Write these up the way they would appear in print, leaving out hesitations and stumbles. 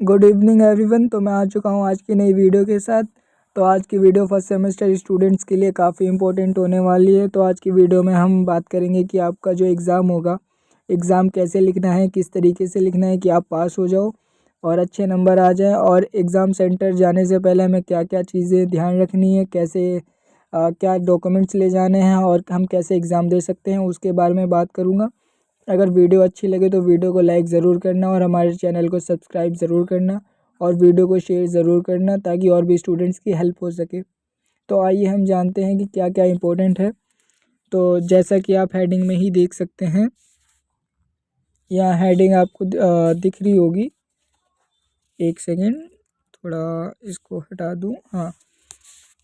Good evening everyone. तो मैं आ चुका हूँ आज की नई वीडियो के साथ। तो आज की वीडियो फर्स्ट सेमेस्टर स्टूडेंट्स के लिए काफ़ी इंपॉर्टेंट होने वाली है। तो आज की वीडियो में हम बात करेंगे कि आपका जो एग्ज़ाम होगा, एग्ज़ाम कैसे लिखना है, किस तरीके से लिखना है कि आप पास हो जाओ और अच्छे नंबर आ जाए। और एग्ज़ाम सेंटर जाने से पहले हमें क्या क्या चीज़ें ध्यान रखनी है, कैसे क्या डॉक्यूमेंट्स ले जाने हैं और हम कैसे एग्ज़ाम दे सकते हैं, उसके बारे में बात करूँगा। अगर वीडियो अच्छी लगे तो वीडियो को लाइक ज़रूर करना और हमारे चैनल को सब्सक्राइब ज़रूर करना और वीडियो को शेयर ज़रूर करना ताकि और भी स्टूडेंट्स की हेल्प हो सके। तो आइए हम जानते हैं कि क्या क्या इम्पोर्टेंट है। तो जैसा कि आप हेडिंग में ही देख सकते हैं, यहाँ हेडिंग आपको दिख रही होगी। एक सेकेंड, थोड़ा इसको हटा दूँ। हाँ,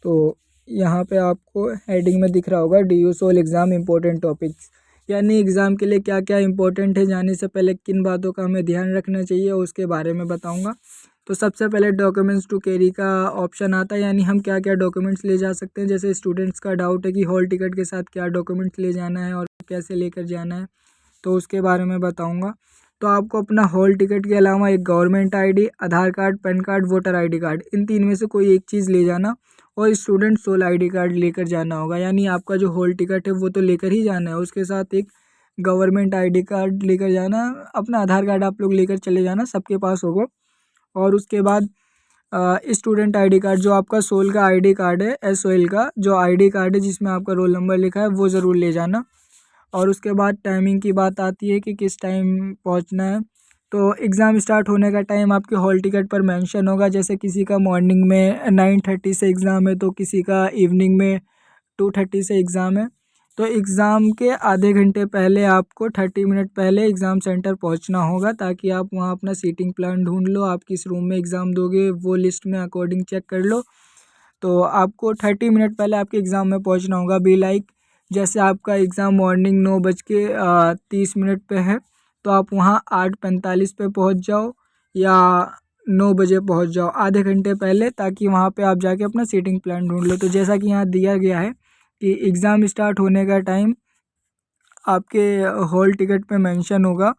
तो यहाँ पे आपको हेडिंग में दिख रहा होगा DU SOL exam important topics, यानी एग्ज़ाम के लिए क्या क्या इंपॉर्टेंट है, जाने से पहले किन बातों का हमें ध्यान रखना चाहिए उसके बारे में बताऊंगा। तो सबसे पहले डॉक्यूमेंट्स टू कैरी का ऑप्शन आता है, यानी हम क्या क्या डॉक्यूमेंट्स ले जा सकते हैं। जैसे स्टूडेंट्स का डाउट है कि हॉल टिकट के साथ क्या डॉक्यूमेंट्स ले जाना है और कैसे लेकर जाना है, तो उसके बारे में बताऊँगा। तो आपको अपना हॉल टिकट के अलावा एक government ID, Aadhaar card, PAN card, voter ID card, इन तीन में से कोई एक चीज़ ले जाना और स्टूडेंट सोल ID कार्ड लेकर जाना होगा। यानी आपका जो हॉल टिकट है वो तो लेकर ही जाना है, उसके साथ एक गवर्नमेंट ID कार्ड लेकर जाना। अपना आधार कार्ड आप लोग लेकर चले जाना, सबके पास होगा। और उसके बाद स्टूडेंट ID कार्ड, जो आपका सोल का ID कार्ड है, SOL का जो ID कार्ड है जिसमें आपका रोल नंबर लिखा है, वो ज़रूर ले जाना। और उसके बाद टाइमिंग की बात आती है कि किस टाइम पहुंचना है। तो एग्ज़ाम स्टार्ट होने का टाइम आपके हॉल टिकट पर मेंशन होगा। जैसे किसी का मॉर्निंग में 9:30 से एग्ज़ाम है तो किसी का इवनिंग में 2:30 से एग्ज़ाम है। तो एग्ज़ाम के आधे घंटे पहले आपको 30 मिनट पहले एग्ज़ाम सेंटर पहुंचना होगा ताकि आप वहां अपना सीटिंग प्लान ढूंढ लो। आप किस रूम में एग्ज़ाम दोगे वो लिस्ट में अकॉर्डिंग चेक कर लो। तो आपको 30 मिनट पहले आपके एग्ज़ाम में पहुंचना होगा। बी लाइक जैसे आपका एग्ज़ाम मॉर्निंग 9:30 पे है तो आप वहाँ 8:45 पे पहुँच जाओ या 9 बजे पहुँच जाओ, आधे घंटे पहले, ताकि वहाँ पे आप जाके अपना सीटिंग प्लान ढूंढ लो। तो जैसा कि यहाँ दिया गया है कि एग्ज़ाम स्टार्ट होने का टाइम आपके हॉल टिकट पे मेंशन होगा।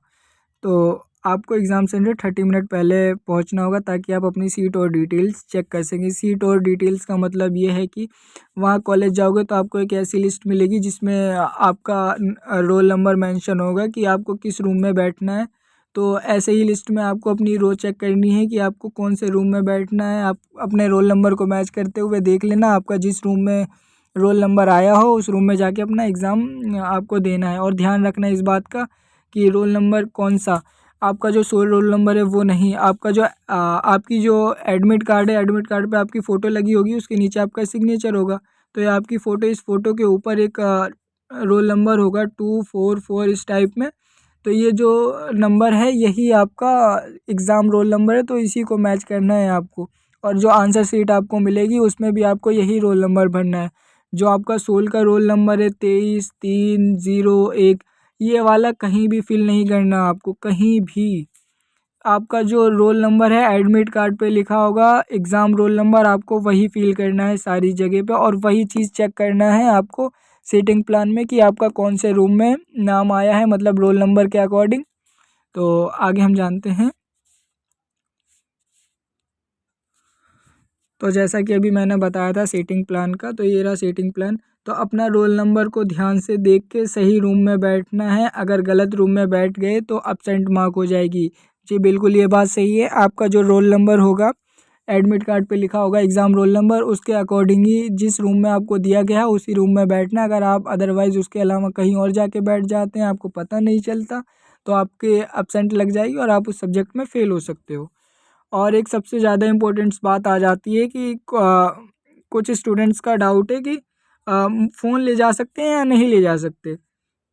तो आपको एग्ज़ाम सेंटर 30 मिनट पहले पहुंचना होगा ताकि आप अपनी सीट और डिटेल्स चेक कर सकें। सीट और डिटेल्स का मतलब ये है कि वहाँ कॉलेज जाओगे तो आपको एक ऐसी लिस्ट मिलेगी जिसमें आपका रोल नंबर मेंशन होगा कि आपको किस रूम में बैठना है। तो ऐसे ही लिस्ट में आपको अपनी रो चेक करनी है कि आपको कौन से रूम में बैठना है। आप अपने रोल नंबर को मैच करते हुए देख लेना, आपका जिस रूम में रोल नंबर आया हो उस रूम में जाके अपना एग्ज़ाम आपको देना है। और ध्यान रखना इस बात का कि रोल नंबर कौन सा, आपका जो सोल रोल नंबर है वो नहीं, आपका जो आपकी जो एडमिट कार्ड है, एडमिट कार्ड पे आपकी फ़ोटो लगी होगी, उसके नीचे आपका सिग्नेचर होगा। तो ये आपकी फ़ोटो, इस फ़ोटो के ऊपर एक रोल नंबर होगा 244 इस टाइप में। तो ये जो नंबर है यही आपका एग्ज़ाम रोल नंबर है, तो इसी को मैच करना है आपको। और जो आंसर शीट आपको मिलेगी उसमें भी आपको यही रोल नंबर भरना है। जो आपका सोल का रोल नंबर है 23-3-0-1, ये वाला कहीं भी फिल नहीं करना आपको, कहीं भी। आपका जो रोल नंबर है एडमिट कार्ड पे लिखा होगा एग्ज़ाम रोल नंबर, आपको वही फिल करना है सारी जगह पे। और वही चीज़ चेक करना है आपको सीटिंग प्लान में कि आपका कौन से रूम में नाम आया है, मतलब रोल नंबर के अकॉर्डिंग। तो आगे हम जानते हैं। तो जैसा कि अभी मैंने बताया था सीटिंग प्लान का, तो ये रहा सीटिंग प्लान। तो अपना रोल नंबर को ध्यान से देख के सही रूम में बैठना है। अगर गलत रूम में बैठ गए तो एब्सेंट मार्क हो जाएगी। जी बिल्कुल, ये बात सही है। आपका जो रोल नंबर होगा एडमिट कार्ड पे लिखा होगा एग्ज़ाम रोल नंबर, उसके अकॉर्डिंग ही जिस रूम में आपको दिया गया है उसी रूम में बैठना। अगर आप अदरवाइज़ उसके अलावा कहीं और जाके बैठ जाते हैं, आपको पता नहीं चलता, तो आपके एब्सेंट लग जाएगी और आप उस सब्जेक्ट में फ़ेल हो सकते हो। और एक सबसे ज़्यादा इम्पोर्टेंट्स बात आ जाती है कि कुछ स्टूडेंट्स का डाउट है कि फ़ोन ले जा सकते हैं या नहीं ले जा सकते।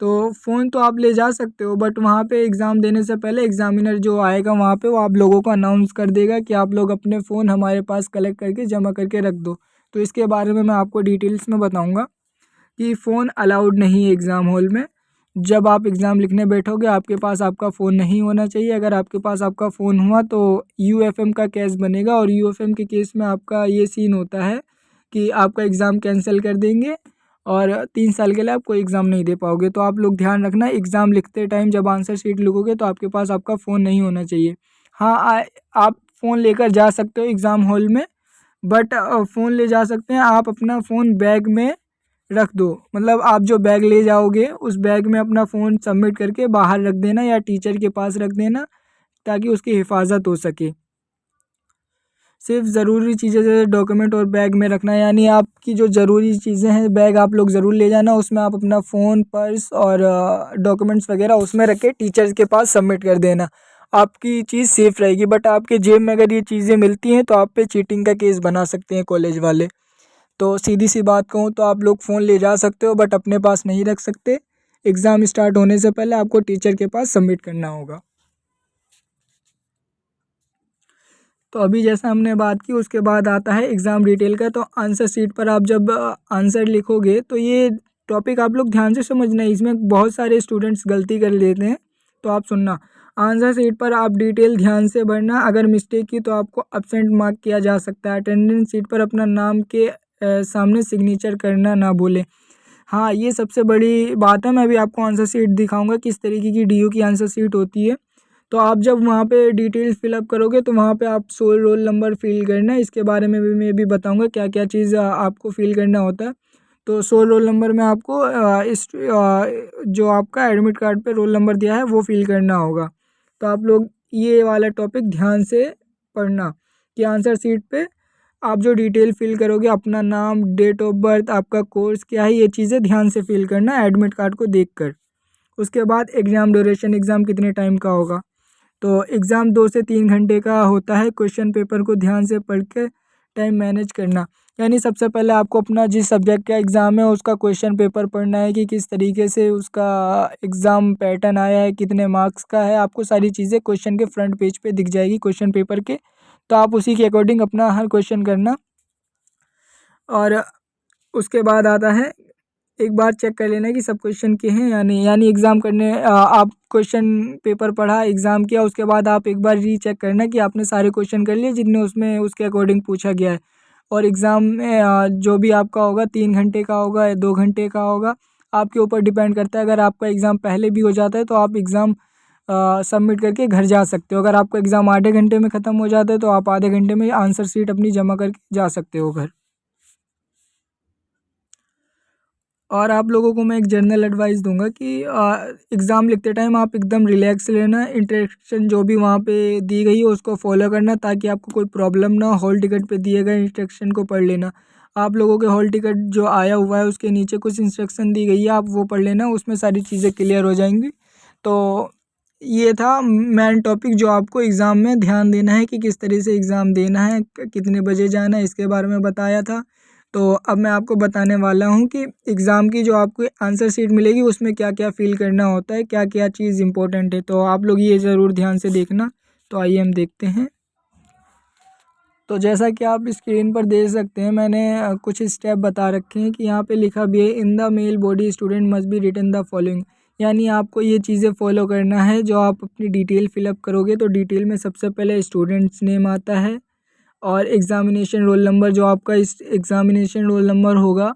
तो फ़ोन तो आप ले जा सकते हो, बट वहाँ पे एग्ज़ाम देने से पहले एग्ज़ामिनर जो आएगा वहाँ पे वो आप लोगों को अनाउंस कर देगा कि आप लोग अपने फ़ोन हमारे पास कलेक्ट करके जमा करके रख दो। तो इसके बारे में मैं आपको डिटेल्स में बताऊँगा कि फ़ोन अलाउड नहीं है एग्ज़ाम हॉल में। जब आप एग्ज़ाम लिखने बैठोगे आपके पास आपका फ़ोन नहीं होना चाहिए। अगर आपके पास आपका फ़ोन हुआ तो UFM का केस बनेगा और UFM के केस में आपका ये सीन होता है कि आपका एग्ज़ाम कैंसिल कर देंगे और 3 साल के लिए आप कोई एग्ज़ाम नहीं दे पाओगे। तो आप लोग ध्यान रखना एग्ज़ाम लिखते टाइम जब आंसर शीट लिखोगे तो आपके पास आपका फ़ोन नहीं होना चाहिए। हाँ, आप फ़ोन लेकर जा सकते हो एग्ज़ाम हॉल में, बट फ़ोन ले जा सकते हैं, आप अपना फ़ोन बैग में रख दो। मतलब आप जो बैग ले जाओगे उस बैग में अपना फ़ोन सबमिट करके बाहर रख देना या टीचर के पास रख देना, ताकि उसकी हिफाजत हो सके। सिर्फ ज़रूरी चीज़ें जैसे डॉक्यूमेंट और बैग में रखना, यानी आपकी जो ज़रूरी चीज़ें हैं बैग आप लोग ज़रूर ले जाना, उसमें आप अपना फ़ोन, पर्स और डॉक्यूमेंट्स वगैरह उसमें रख के टीचर्स के पास सबमिट कर देना। आपकी चीज़ सेफ़ रहेगी। बट आपके जेब में अगर ये चीज़ें मिलती हैं तो आप पे चीटिंग का केस बना सकते हैं कॉलेज वाले। तो सीधी सी बात कहूँ तो आप लोग फ़ोन ले जा सकते हो बट अपने पास नहीं रख सकते। एग्ज़ाम स्टार्ट होने से पहले आपको टीचर के पास सबमिट करना होगा। तो अभी जैसा हमने बात की उसके बाद आता है एग्ज़ाम डिटेल का। तो आंसर शीट पर आप जब आंसर लिखोगे तो ये टॉपिक आप लोग ध्यान से समझना है, इसमें बहुत सारे स्टूडेंट्स गलती कर लेते हैं। तो आप सुनना, आंसर शीट पर आप डिटेल ध्यान से भरना, अगर मिस्टेक की तो आपको एब्सेंट मार्क किया जा सकता है। अटेंडेंस शीट पर अपना नाम के सामने सिग्नेचर करना ना भूलें। हाँ, ये सबसे बड़ी बात है। मैं अभी आपको आंसर शीट दिखाऊंगा किस तरीके की डीयू की आंसर शीट होती है। तो आप जब वहाँ पे डिटेल्स फिलअप करोगे तो वहाँ पे आप सोल रोल नंबर फिल करना है। इसके बारे में भी मैं भी बताऊंगा क्या क्या चीज़ आपको फिल करना होता है। तो सोल रोल नंबर में आपको जो आपका एडमिट कार्ड पे रोल नंबर दिया है वो फिल करना होगा। तो आप लोग ये वाला टॉपिक ध्यान से पढ़ना कि आंसर शीट पे आप जो डिटेल फिल करोगे, अपना नाम, डेट ऑफ बर्थ, आपका कोर्स क्या है, ये चीज़ें ध्यान से फिल करना एडमिट कार्ड को देखकर। उसके बाद एग्ज़ाम ड्यूरेशन, एग्ज़ाम कितने टाइम का होगा। तो एग्ज़ाम 2 से 3 घंटे का होता है। क्वेश्चन पेपर को ध्यान से पढ़ के टाइम मैनेज करना, यानी सबसे पहले आपको अपना जिस सब्जेक्ट का एग्ज़ाम है उसका क्वेश्चन पेपर पढ़ना है कि किस तरीके से उसका एग्ज़ाम पैटर्न आया है, कितने मार्क्स का है। आपको सारी चीज़ें क्वेश्चन के फ्रंट पेज पे दिख जाएगी क्वेश्चन पेपर के। तो आप उसी के अकॉर्डिंग अपना हर क्वेश्चन करना। और उसके बाद आता है एक बार चेक कर लेना कि सब क्वेश्चन के हैं या नहीं। यानी एग्ज़ाम करने आप क्वेश्चन पेपर पढ़ा, एग्ज़ाम किया, उसके बाद आप एक बार रीचेक करना कि आपने सारे क्वेश्चन कर लिए जितने उसमें उसके अकॉर्डिंग पूछा गया है। और एग्ज़ाम में जो भी आपका होगा 3 घंटे का होगा या 2 घंटे का होगा, आपके ऊपर डिपेंड करता है। अगर आपका एग्ज़ाम पहले भी हो जाता है तो आप एग्ज़ाम सबमिट करके घर जा सकते हो। अगर आपका एग्ज़ाम आधे घंटे में ख़त्म हो जाता है तो आप आधे घंटे में आंसर शीट अपनी जमा करके जा सकते हो घर। और आप लोगों को मैं एक जनरल एडवाइस दूंगा कि एग्ज़ाम लिखते टाइम आप एकदम रिलैक्स लेना, इंस्ट्रक्शन जो भी वहाँ पे दी गई है उसको फॉलो करना ताकि आपको कोई प्रॉब्लम ना हो। हॉल टिकट पे दिए गए इंस्ट्रक्शन को पढ़ लेना। आप लोगों के हॉल टिकट जो आया हुआ है उसके नीचे कुछ इंस्ट्रक्शन दी गई है, आप वो पढ़ लेना, उसमें सारी चीज़ें क्लियर हो जाएंगी। तो ये था मेन टॉपिक जो आपको एग्ज़ाम में ध्यान देना है कि किस तरह से एग्ज़ाम देना है, कितने बजे जाना है, इसके बारे में बताया था। तो अब मैं आपको बताने वाला हूँ कि एग्ज़ाम की जो आपको आंसर शीट मिलेगी उसमें क्या क्या फ़िल करना होता है, क्या क्या चीज़ इम्पोर्टेंट है। तो आप लोग ये ज़रूर ध्यान से देखना। तो आइए हम देखते हैं। तो जैसा कि आप स्क्रीन पर देख सकते हैं, मैंने कुछ स्टेप बता रखे हैं कि यहाँ पे लिखा भी है, in the mail body student must be written the following. यानी आपको ये चीज़ें फॉलो करना है। जो आप अपनी डिटेल फिलअप करोगे तो डिटेल में सबसे पहले स्टूडेंट्स नेम आता है और एग्ज़ामिनेशन रोल नंबर, जो आपका इस एग्ज़ामिनेशन रोल नंबर होगा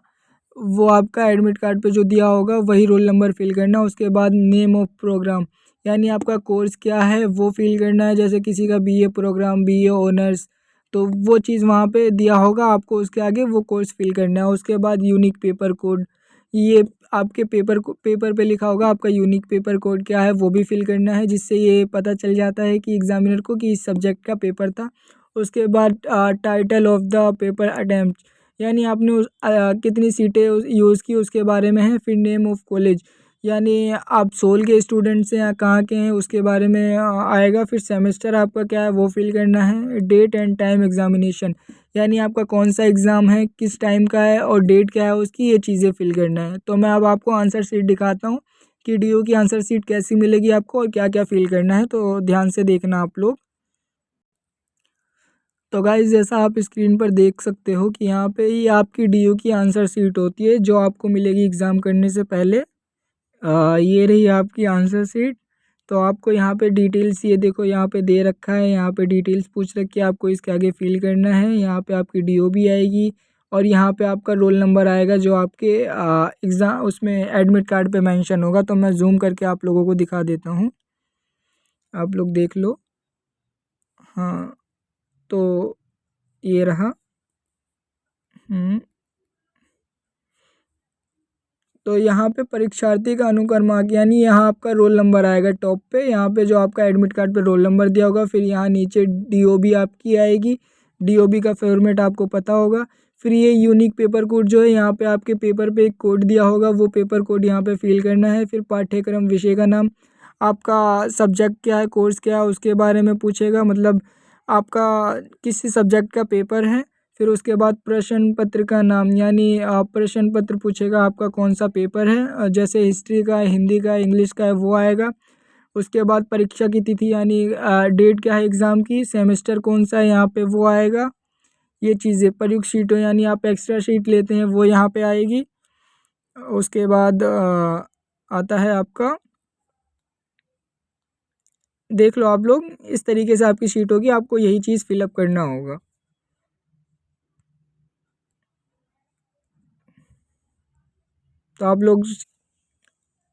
वो आपका एडमिट कार्ड पे जो दिया होगा वही रोल नंबर फिल करना। उसके बाद नेम ऑफ प्रोग्राम, यानी आपका कोर्स क्या है वो फिल करना है। जैसे किसी का बीए प्रोग्राम, बीए ऑनर्स, तो वो चीज़ वहाँ पे दिया होगा, आपको उसके आगे वो कोर्स फिल करना है। उसके बाद यूनिक पेपर कोड, ये आपके पेपर पे लिखा होगा आपका यूनिक पेपर कोड क्या है वो भी फिल करना है, जिससे ये पता चल जाता है कि एग्ज़ामिनर को कि इस सब्जेक्ट का पेपर था। उसके बाद title of the paper attempt, यानी आपने कितनी सीटें यूज़ की उसके बारे में है। फिर नेम ऑफ कॉलेज, यानी आप सोल के स्टूडेंट्स हैं या कहाँ के हैं उसके बारे में आएगा। फिर सेमेस्टर आपका क्या है वो फिल करना है। डेट एंड टाइम एग्ज़ामिनेशन, यानी आपका कौन सा एग्ज़ाम है, किस टाइम का है और डेट क्या है उसकी, ये चीज़ें फिल करना है। तो मैं अब आपको आंसर शीट दिखाता हूँ कि डीयू की आंसर शीट कैसी मिलेगी आपको और क्या क्या फिल करना है। तो ध्यान से देखना आप लोग। तो गाइज़ जैसा आप स्क्रीन पर देख सकते हो कि यहाँ पे ये आपकी डीयू की आंसर शीट होती है जो आपको मिलेगी एग्ज़ाम करने से पहले। ये रही आपकी आंसर शीट। तो आपको यहाँ पे डिटेल्स, ये देखो यहाँ पे दे रखा है, यहाँ पे डिटेल्स पूछ रखी है, आपको इसके आगे फिल करना है। यहाँ पे आपकी डीओ भी आएगी और यहाँ पे आपका रोल नंबर आएगा जो आपके एग्ज़ाम उसमें एडमिट कार्ड पे मेंशन होगा। तो मैं जूम करके आप लोगों को दिखा देता हूँ, आप लोग देख लो। हाँ, तो ये रहा। तो यहाँ पे परीक्षार्थी का अनुक्रमांक यानी यहाँ आपका रोल नंबर आएगा टॉप पे, यहाँ पे जो आपका एडमिट कार्ड पे रोल नंबर दिया होगा, फिर यहाँ नीचे DOB आपकी आएगी, DOB का फॉर्मेट आपको पता होगा। फिर ये यूनिक पेपर कोड जो है यहाँ पे आपके पेपर पे एक कोड दिया होगा, वो पेपर कोड यहाँ पे फिल करना है। फिर पाठ्यक्रम विषय का नाम, आपका सब्जेक्ट क्या है, कोर्स क्या है, उसके बारे में पूछेगा, मतलब आपका किस सब्जेक्ट का पेपर है। फिर उसके बाद प्रश्न पत्र का नाम, यानी प्रश्न पत्र पूछेगा आपका कौन सा पेपर है, जैसे हिस्ट्री का है, हिंदी का है, इंग्लिश का है, वो आएगा। उसके बाद परीक्षा की तिथि यानी डेट क्या है एग्ज़ाम की, सेमेस्टर कौन सा है यहाँ पे वो आएगा। ये चीज़ें प्रयुक्त शीटों यानी आप एक्स्ट्रा शीट लेते हैं वो यहाँ पे आएगी। उसके बाद आता है आपका, देख लो आप लोग, इस तरीके से आपकी शीट होगी, आपको यही चीज़ फिलअप करना होगा। तो आप लोग,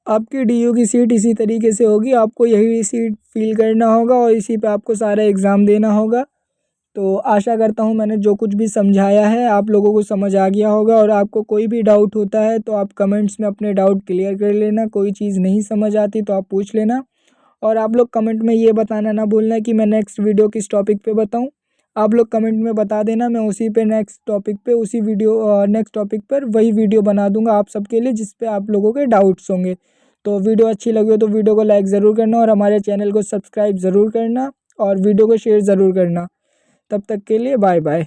आपकी DU की सीट इसी तरीके से होगी, आपको यही सीट फिल करना होगा और इसी पे आपको सारा एग्ज़ाम देना होगा। तो आशा करता हूँ मैंने जो कुछ भी समझाया है आप लोगों को समझ आ गया होगा, और आपको कोई भी डाउट होता है तो आप कमेंट्स में अपने डाउट क्लियर कर लेना, कोई चीज़ नहीं समझ आती तो आप पूछ लेना। और आप लोग कमेंट में ये बताना ना भूलना कि मैं नेक्स्ट वीडियो किस टॉपिक पे बताऊँ। आप लोग कमेंट में बता देना, मैं उसी पे नेक्स्ट टॉपिक पे उसी वीडियो नेक्स्ट टॉपिक पर वही वीडियो बना दूंगा आप सबके लिए, जिस पे आप लोगों के डाउट्स होंगे। तो वीडियो अच्छी लगी हो तो वीडियो को लाइक ज़रूर करना और हमारे चैनल को सब्सक्राइब ज़रूर करना और वीडियो को शेयर ज़रूर करना। तब तक के लिए बाय बाय।